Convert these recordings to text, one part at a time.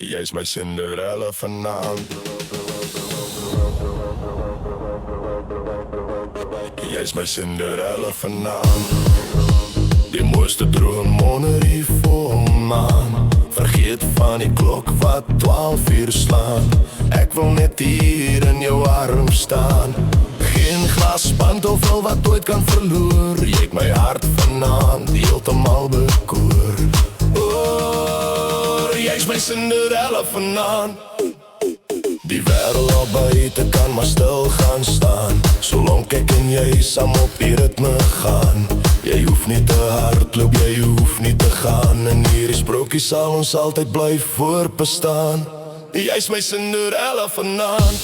Jy's my Cinderella vanaand. Jy's my Cinderella vanaand. Die mooiste droom onder die volmaan. Vergeet van die klok wat 12 uur slaan. Ek wil net hier in jou arm staan. Geen glas pantoffel wat ooit kan verloor. Jy het my hart vanaand heeltemal bekoor. Jy's my Cinderella vanaand. Die wêreld al buite kan maar stil gaan staan. Solank ek en jy saam op die ritme gaan. Jy hoef nie te hardloop, jy hoef nie te gaan. En hierdie sprokie sal ons altyd bly voorbestaan. Jy's my Cinderella vanaand.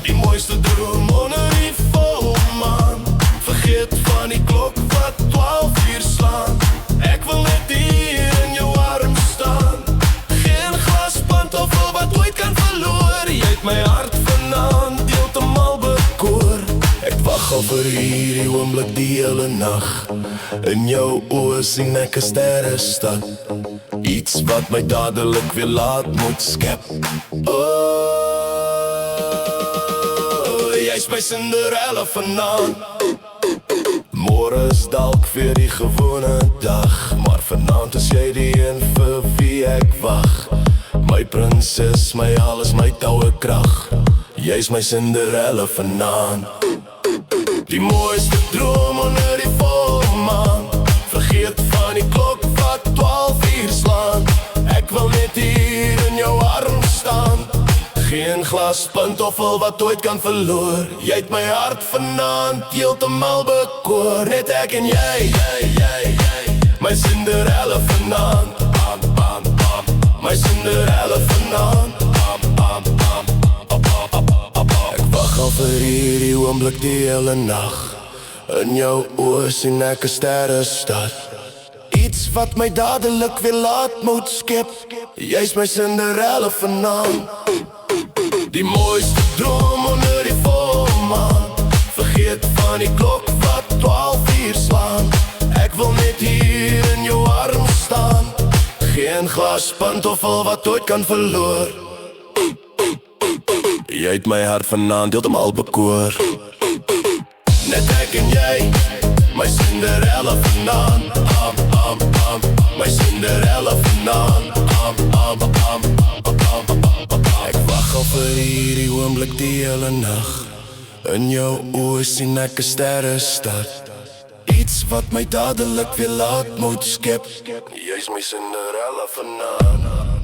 Die mooiste droom onder die volmaan. Vergeet van die klok wat 12 uur slaan. Ek wil net hier in jou arm staan. Geen glas pantoffel wat ooit kan verloor. Jy het my hart vanaand heeltemal bekoor. Ek wag al vir hierdie oomblik die hele nag. In jou oë sien ek 'n sterrestad. Iets wat my dadelik weer laat moet skep. Jy's my Cinderella vanaand. Môre is dalk weer die gewone dag. Maar vanaand is jy die een vir wie ek wag. My prinses, my alles, my toue krag. Jy's my Cinderella vanaand. Die mooiste droom onder die volmaan. Vergeet van die klok wat 12 uur slaan. Ek wil net hier in jou arm staan. Geen glas pantoffel wat ooit kan verloor. Jy het my hart vanaand heeltemal bekoor. Net ek en jy, my Cinderella vanaand. My Cinderella vanaand. Ek wag al vir hierdie oomblik die hele nag. In jou oë sien ek 'n sterrestad. Iets wat my dadelik weer laat moet skep. Jy's my Cinderella vanaand. Die mooiste droom onder die volmaan. Vergeet van die klok wat 12 uur slaan. Ek wil net hier in jou arm staan. Geen glas pantoffel wat ooit kan verloor. Jy het my hart vanaand heeltemal bekoor. Net ek en jy, my Cinderella vanaand. My Cinderella vanaand. Ek wag al vir hierdie oomblik die hele nag. In jou oë sien ek 'n sterrestad. Iets wat my dadelik weer laat moet skep. Jy's my Cinderella vanaand.